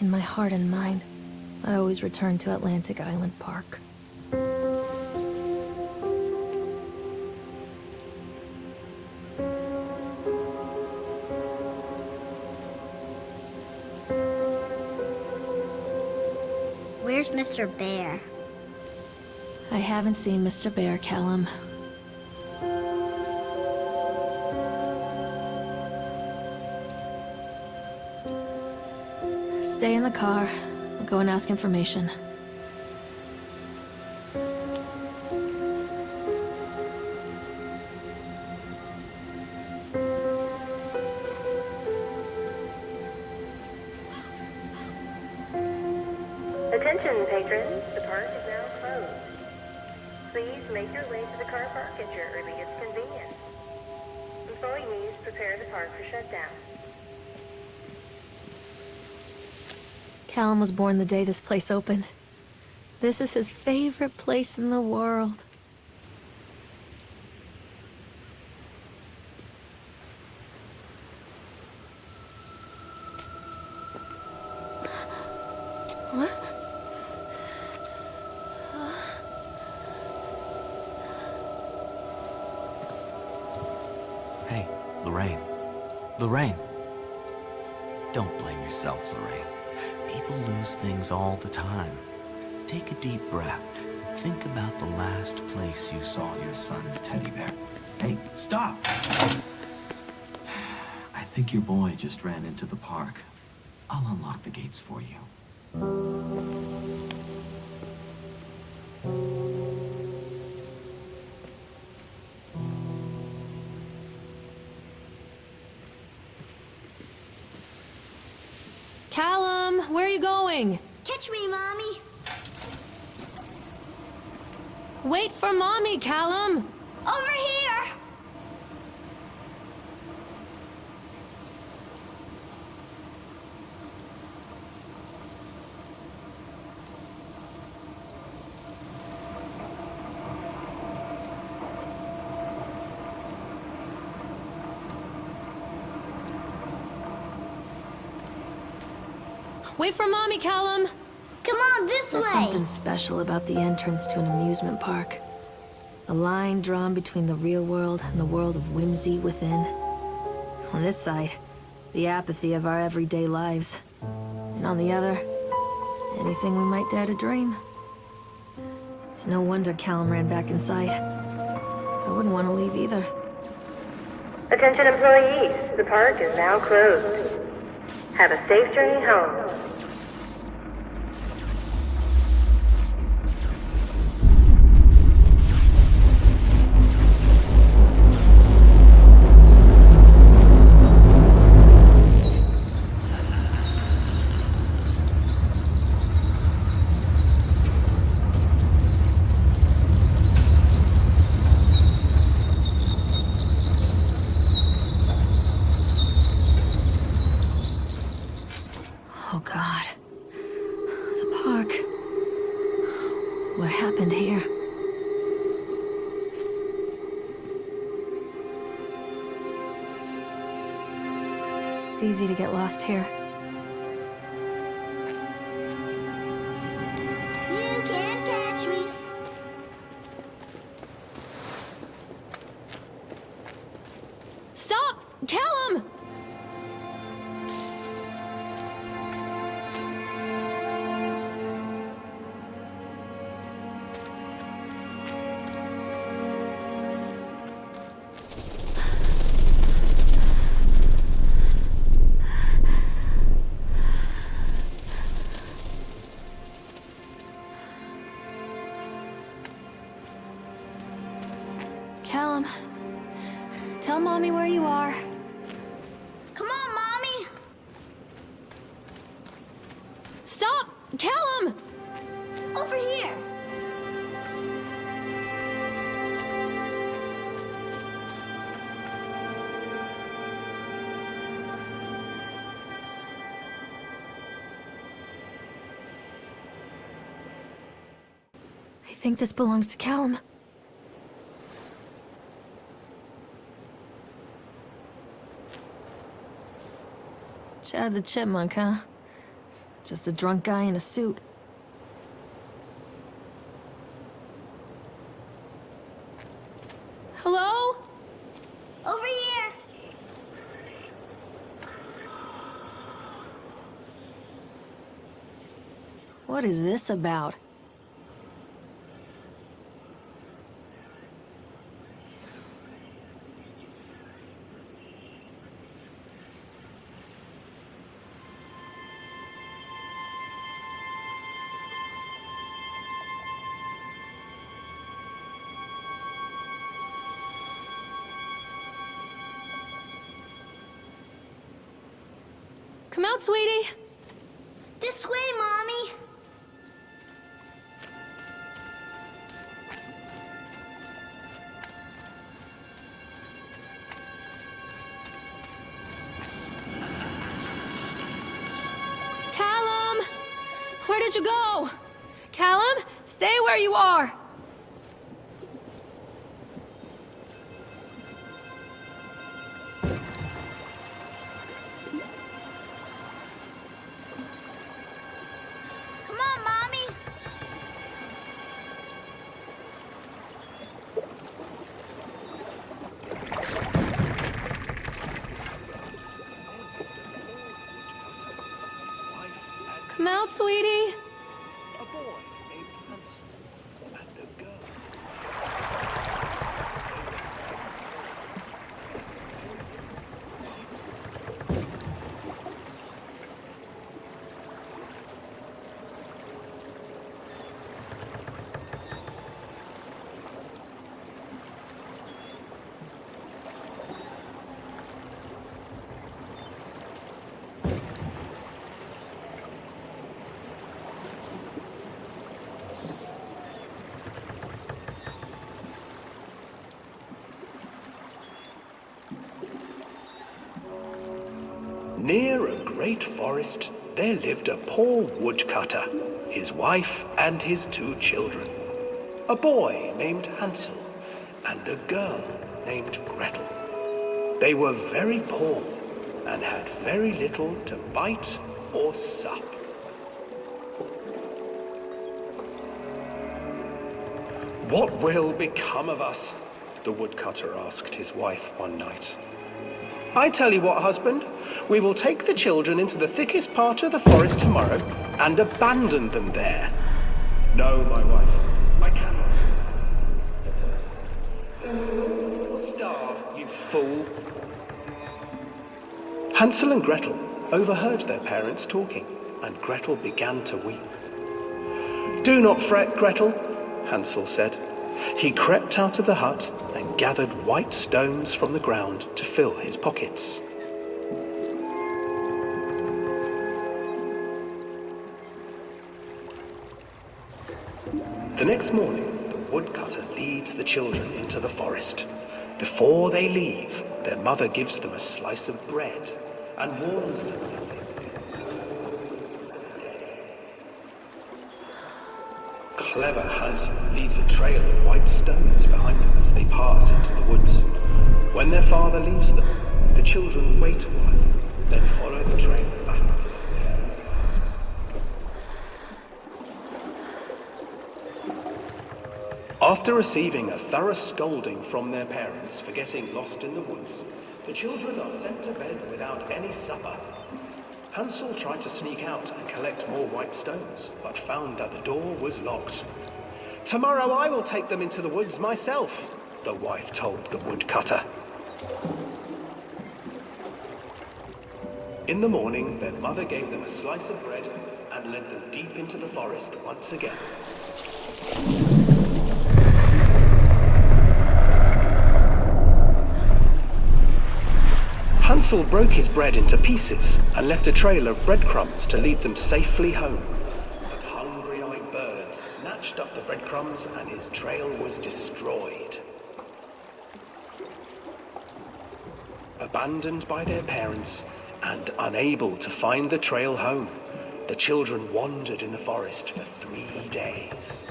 In my heart and mind, I always return to Atlantic Island Park. Where's Mr. Bear? I haven't seen Mr. Bear, Callum. Stay in the car. I'll go and ask information. Attention, patrons. The park is now closed. Please make your way to the car park at your earliest convenience. Employees, prepare the park for shutdown. Callum was born the day this place opened. This is his favorite place in the world. What? Hey, Lorraine. Lorraine. Don't blame yourself, Lorraine. People lose things all the time. Take a deep breath. Think about the last place you saw your son's teddy bear. Hey, stop! I think your boy just ran into the park. I'll unlock the gates for you. Callum, where are you going? Catch me, Mommy. Wait for Mommy, Callum! Over here! Wait for Mommy, Callum! Come on, this There's way! something special about the entrance to an amusement park. A line drawn between the real world and the world of whimsy within. On this side, the apathy of our everyday lives. And on the other, anything we might dare to dream. It's no wonder Callum ran back inside. I wouldn't want to leave either. Attention, employees. The park is now closed. Have a safe journey home. Oh God. The park. What happened here? It's easy to get lost here. You can't catch me. Stop! Callum! Callum, tell Mommy where you are. Come on, Mommy! Stop! Callum! Over here! I think this belongs to Callum. Chad the Chipmunk, huh? Just a drunk guy in a suit. Hello? Over here. What is this about? Come out, sweetie. This way, Mommy. Callum! Where did you go? Callum, stay where you are. Come on, Mommy. Come out, sweetie. A boy named Hansel and a girl. Near a great forest, there lived a poor woodcutter, his wife and his 2 children. A boy named Hansel and a girl named Gretel. They were very poor and had very little to bite or sup. What will become of us? The woodcutter asked his wife one night. I tell you what, husband, we will take the children into the thickest part of the forest tomorrow and abandon them there. No, my wife, I cannot. Or starve, you fool. Hansel and Gretel overheard their parents talking, and Gretel began to weep. Do not fret, Gretel, Hansel said. He crept out of the hut and gathered white stones from the ground to fill his pockets. The next morning, the woodcutter leads the children into the forest. Before they leave, their mother gives them a slice of bread and warns them that they Clever Hansel leaves a trail of white stones behind them as they pass into the woods. When their father leaves them, the children wait a while, then follow the trail back to their parents' house. After receiving a thorough scolding from their parents for getting lost in the woods, the children are sent to bed without any supper. Hansel tried to sneak out and collect more white stones, but found that the door was locked. Tomorrow I will take them into the woods myself, the wife told the woodcutter. In the morning, their mother gave them a slice of bread and led them deep into the forest once again. Hansel broke his bread into pieces and left a trail of breadcrumbs to lead them safely home. But hungry-eyed birds snatched up the breadcrumbs and his trail was destroyed. Abandoned by their parents and unable to find the trail home, the children wandered in the forest for 3 days.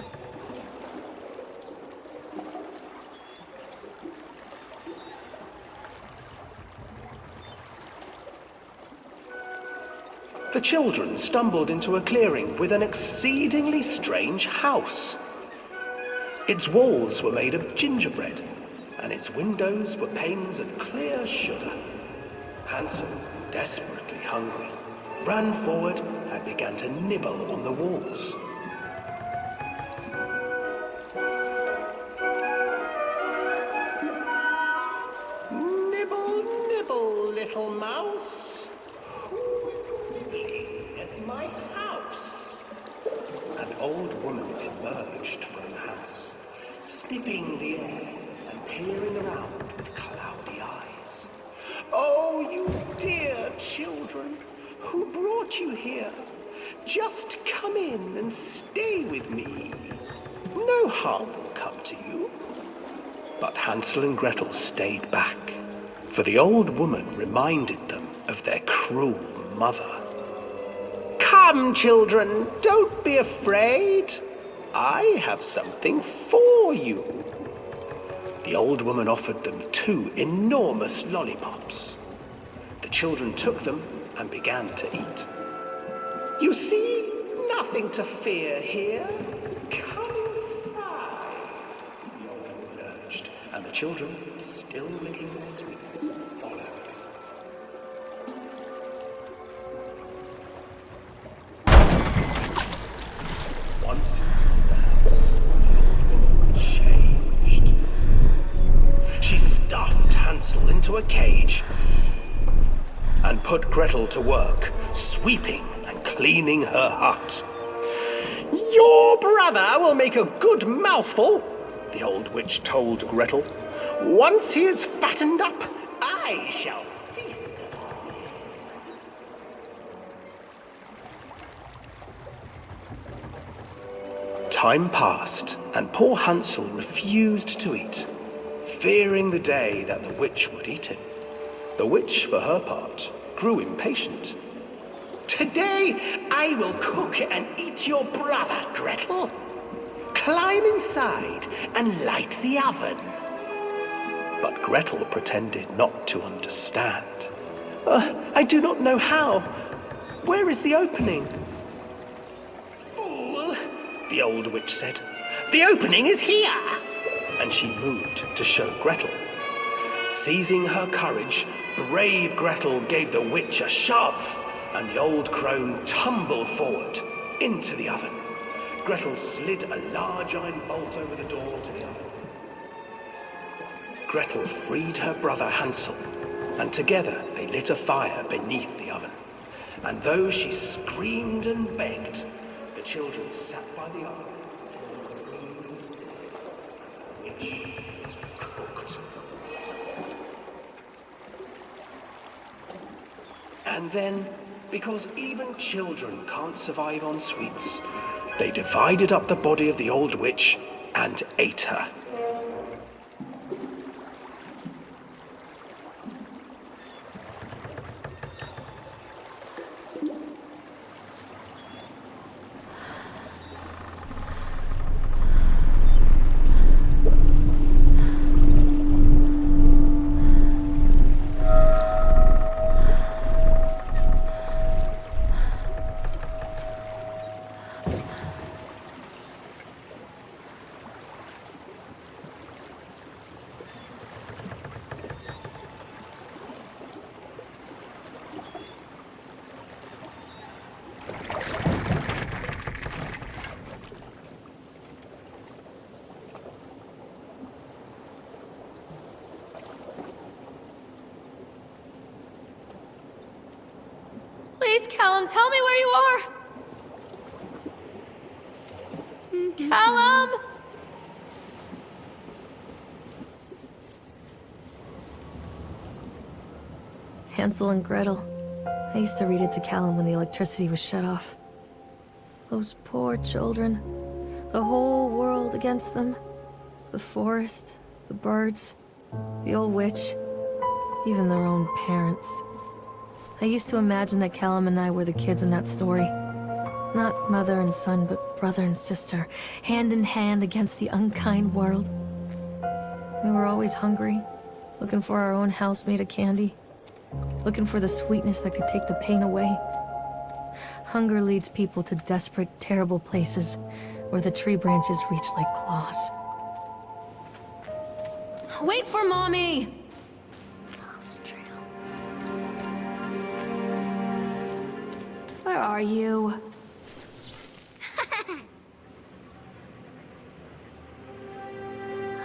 the children stumbled into a clearing with an exceedingly strange house. Its walls were made of gingerbread, and its windows were panes of clear sugar. Hansel, desperately hungry, ran forward and began to nibble on the walls. Nibble, nibble, little mouse. Who is nibbling at my house? An old woman emerged from the house, sniffing the air and peering around with cloudy eyes. Oh, you dear children, who brought you here? Just come in and stay with me. No harm will come to you. But Hansel and Gretel stayed back, for the old woman reminded them of their cruel mother. Come, children, don't be afraid. I have something for you. The old woman offered them 2 enormous lollipops. The children took them and began to eat. You see, nothing to fear here. Come inside, the old woman urged, and the children, still licking their sweets, followed. Once inside the house, the old woman changed. She stuffed Hansel into a cage and put Gretel to work, sweeping and cleaning her hut. Your brother will make a good mouthful, the old witch told Gretel. Once he is fattened up, I shall feast upon him. Time passed, and poor Hansel refused to eat, fearing the day that the witch would eat him. The witch, for her part, grew impatient. Today I will cook and eat your brother, Gretel. Climb inside and light the oven. But Gretel pretended not to understand. I do not know how. Where is the opening? Fool, the old witch said. The opening is here. And she moved to show Gretel. Seizing her courage, brave Gretel gave the witch a shove, and the old crone tumbled forward into the oven. Gretel slid a large iron bolt over the door to the oven. Gretel freed her brother Hansel, and together they lit a fire beneath the oven. And though she screamed and begged, the children sat by the oven until the scream was stilled. The witch was cooked. And then, because even children can't survive on sweets, they divided up the body of the old witch and ate her. Please, Callum, tell me where you are! Callum! Hansel and Gretel. I used to read it to Callum when the electricity was shut off. Those poor children. The whole world against them. The forest, the birds, the old witch, even their own parents. I used to imagine that Callum and I were the kids in that story. Not mother and son, but brother and sister, hand in hand against the unkind world. We were always hungry, looking for our own house made of candy, looking for the sweetness that could take the pain away. Hunger leads people to desperate, terrible places where the tree branches reach like claws. Wait for Mommy! Follow the trail. Where are you?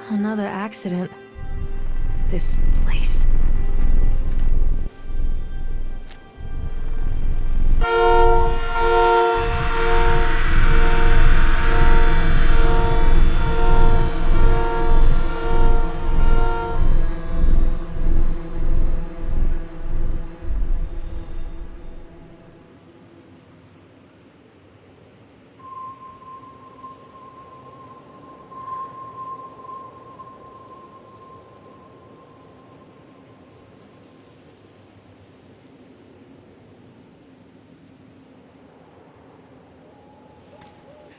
Another accident. This place.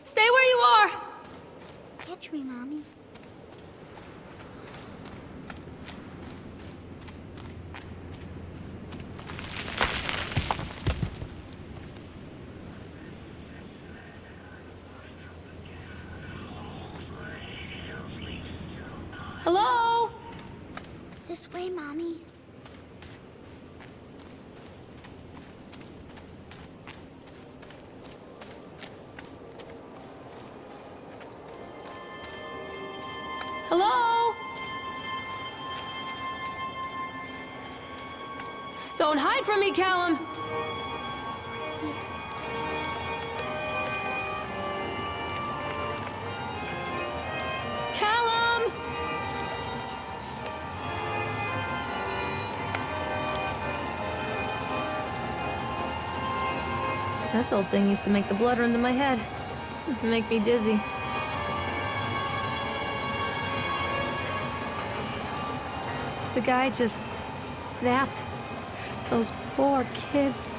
Stay where you are! Catch me, Mommy. Hello? This way, Mommy. Hello? Don't hide from me, Callum! Here. Callum! This old thing used to make the blood run to my head. Make me dizzy. The guy just snapped. Those poor kids.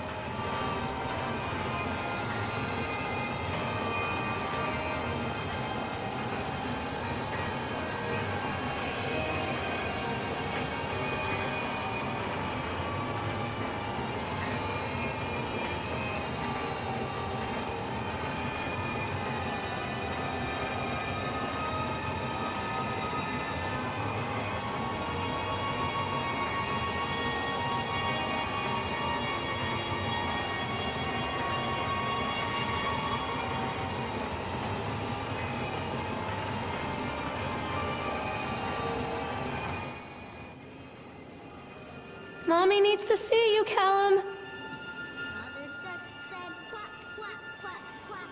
Mommy needs to see you, Callum. Mother duck said quack, quack, quack, quack.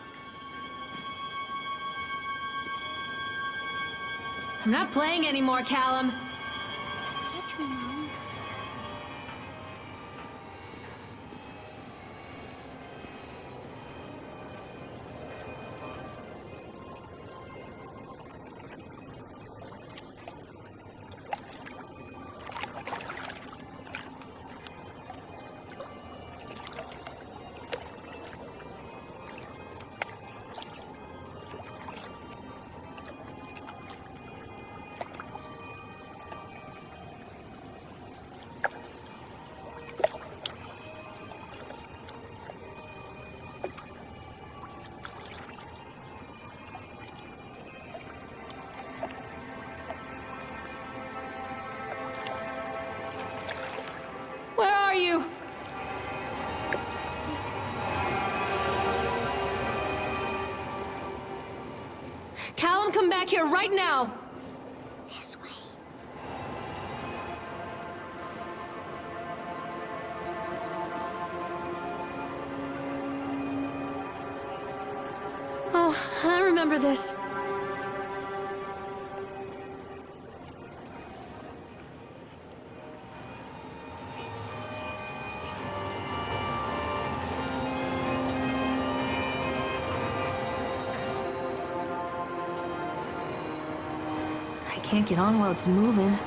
I'm not playing anymore, Callum. Catch me, Mommy. Where are you? Callum, come back here right now! This way. Oh, I remember this. I can't get on while it's moving.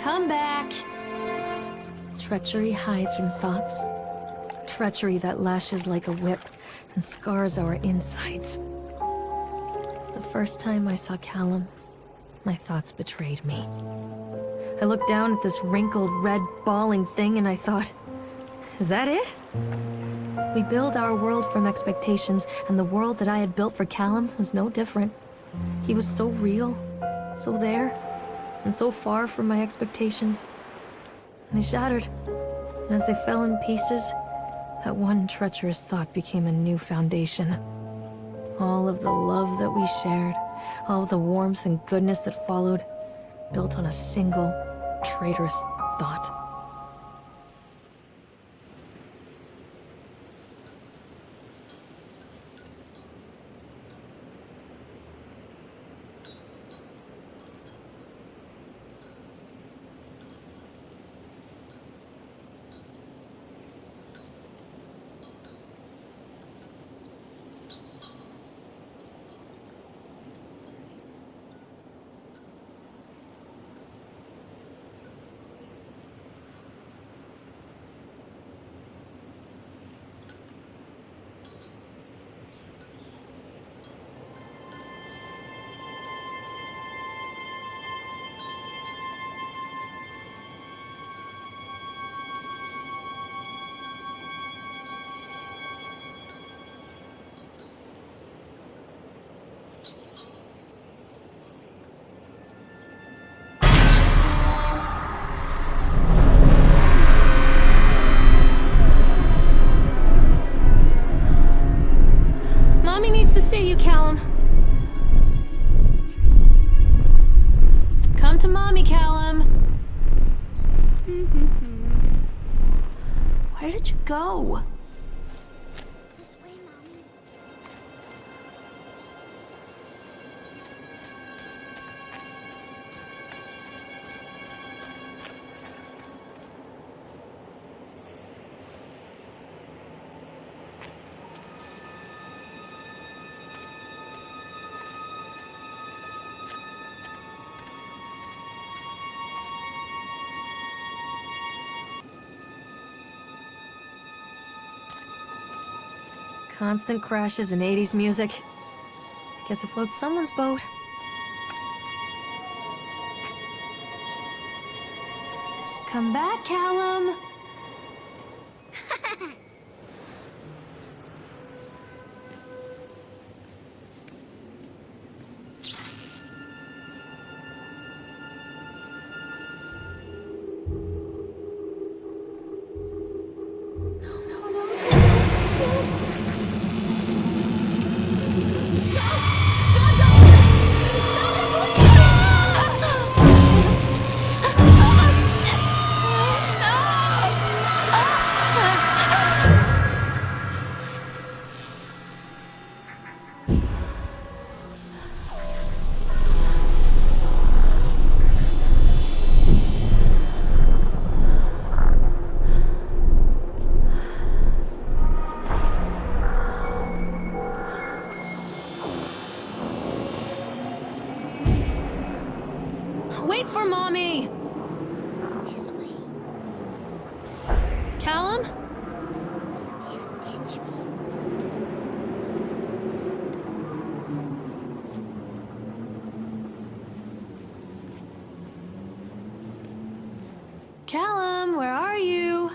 Come back! Treachery hides in thoughts. Treachery that lashes like a whip and scars our insides. The first time I saw Callum, my thoughts betrayed me. I looked down at this wrinkled, red, bawling thing and I thought, is that it? We build our world from expectations, and the world that I had built for Callum was no different. He was so real, so there, and so far from my expectations. And they shattered, and as they fell in pieces, that one treacherous thought became a new foundation. All of the love that we shared, all of the warmth and goodness that followed, built on a single, traitorous thought. Mommy needs to see you, Callum. Come to Mommy, Callum. Where did you go? This way, Mommy. Constant crashes and 80s music. Guess it floats someone's boat. Come back, Callum. Wait for Mommy! This way. Callum? Can't ditch me. Callum, where are you?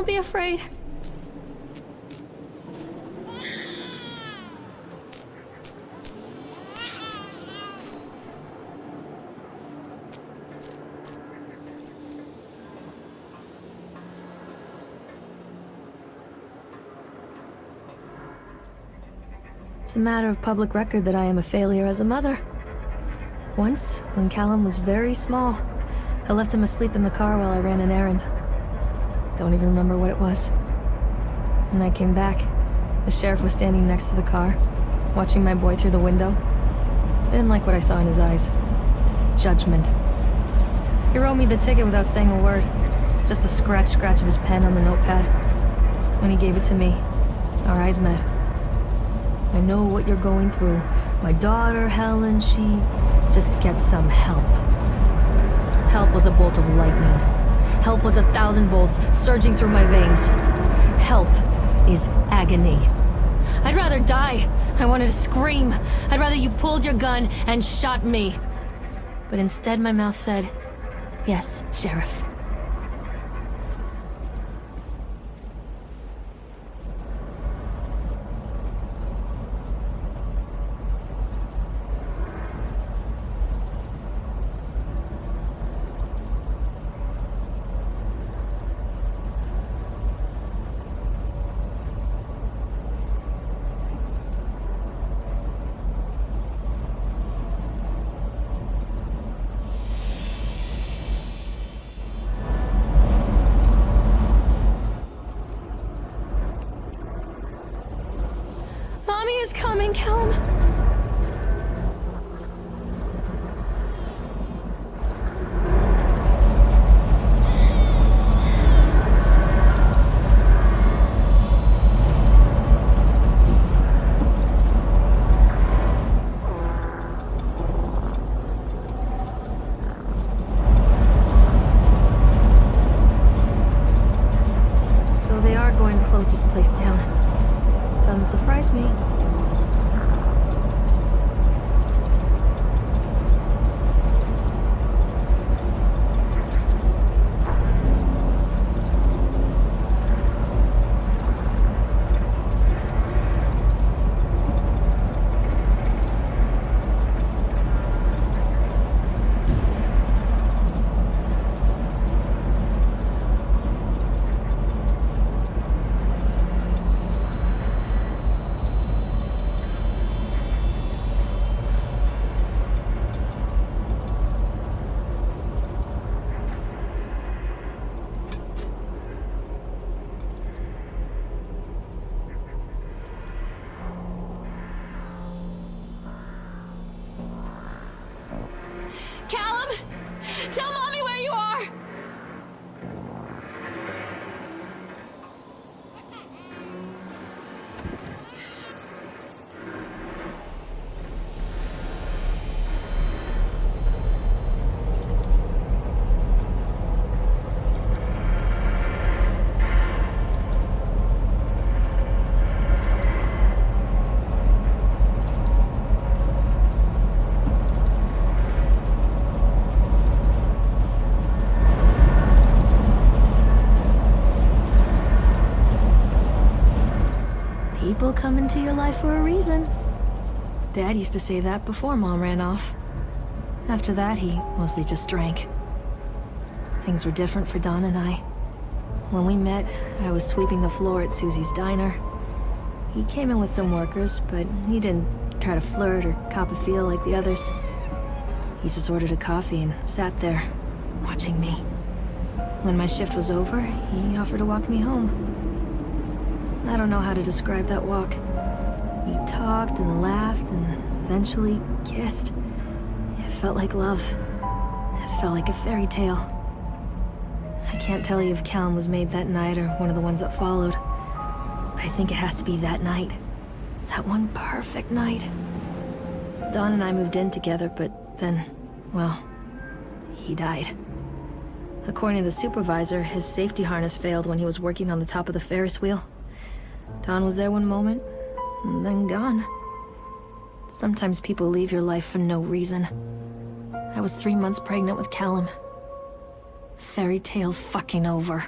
be afraid. It's a matter of public record that I am a failure as a mother. Once, when Callum was very small, I left him asleep in the car while I ran an errand. Don't even remember what it was. When I came back, the sheriff was standing next to the car, watching my boy through the window. I didn't like what I saw in his eyes. Judgment. He wrote me the ticket without saying a word. Just the scratch of his pen on the notepad. When he gave it to me, our eyes met. I know what you're going through. My daughter, Helen, she just gets some help. Help was a bolt of lightning. Help was 1,000 volts surging through my veins. Help is agony. I'd rather die. I wanted to scream. I'd rather you pulled your gun and shot me. But instead my mouth said, "Yes, Sheriff." Mommy is coming, Callum. So they are going to close this place down. Doesn't surprise me. Callum! Tell Mommy where you are! People come into your life for a reason. Dad used to say that before Mom ran off. After that, he mostly just drank. Things were different for Don and I. When we met, I was sweeping the floor at Susie's diner. He came in with some workers, but he didn't try to flirt or cop a feel like the others. He just ordered a coffee and sat there, watching me. When my shift was over, he offered to walk me home. I don't know how to describe that walk. We talked and laughed and eventually kissed. It felt like love. It felt like a fairy tale. I can't tell you if Callum was made that night or one of the ones that followed. But I think it has to be that night. That one perfect night. Dawn and I moved in together, but then, well, he died. According to the supervisor, his safety harness failed when he was working on the top of the Ferris wheel. Dawn was there one moment, and then gone. Sometimes people leave your life for no reason. I was 3 months pregnant with Callum. Fairy tale fucking over.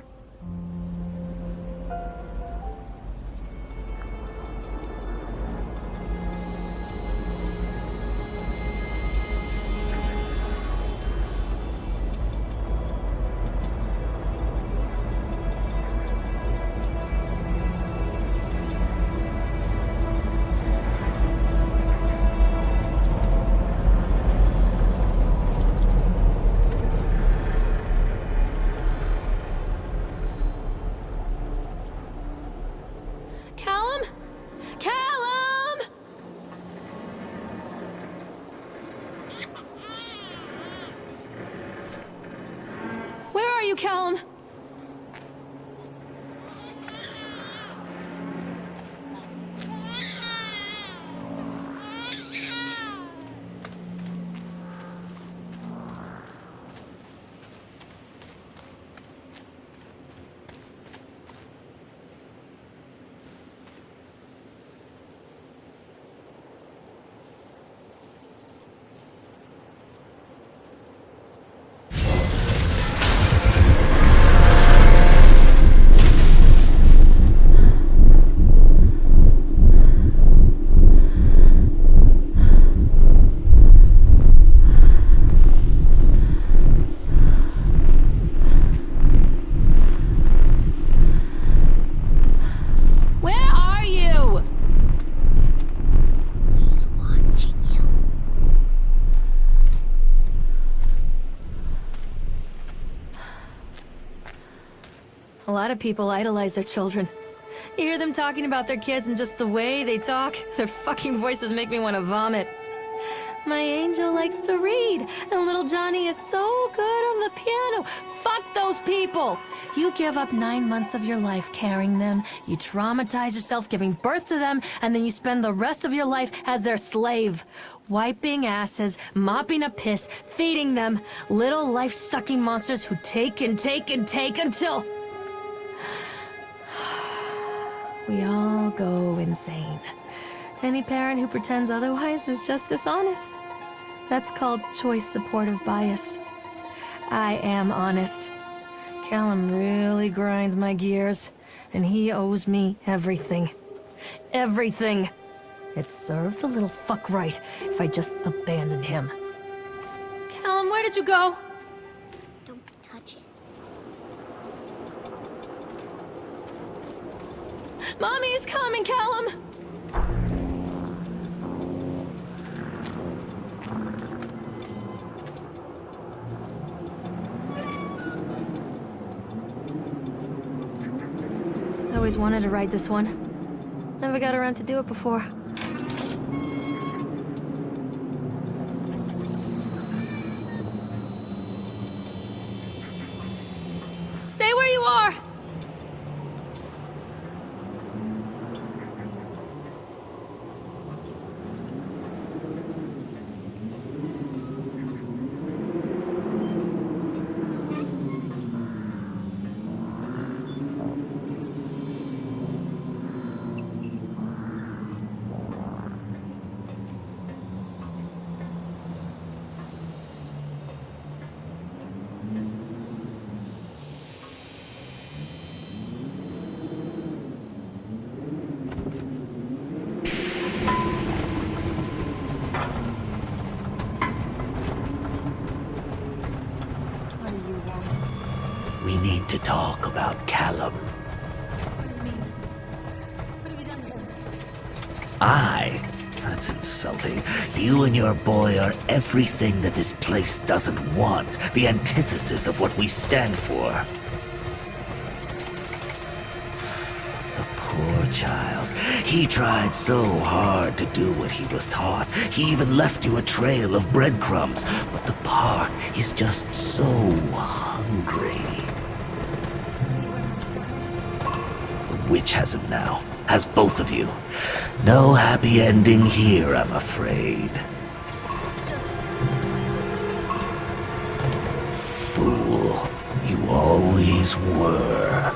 you, Callum? Where are you? He's watching you. A lot of people idolize their children. You hear them talking about their kids and just the way they talk, their fucking voices make me want to vomit. My angel likes to read, and little Johnny is so good on the piano. Fuck those people! You give up 9 months of your life carrying them, you traumatize yourself giving birth to them, and then you spend the rest of your life as their slave. Wiping asses, mopping up piss, feeding them. Little life-sucking monsters who take and take and take until... we all go insane. Any parent who pretends otherwise is just dishonest. That's called choice supportive bias. I am honest. Callum really grinds my gears, and he owes me everything. Everything. It'd serve the little fuck right if I just abandoned him. Callum, where did you go? Don't touch it. Mommy is coming, Callum! I always wanted to ride this one. Never got around to do it before. Stay where you are! We need to talk about Callum. I? That's insulting. You and your boy are everything that this place doesn't want. The antithesis of what we stand for. The poor child. He tried so hard to do what he was taught. He even left you a trail of breadcrumbs. But the park is just so hungry. The witch has him now. Has both of you. No happy ending here, I'm afraid. Fool. You always were.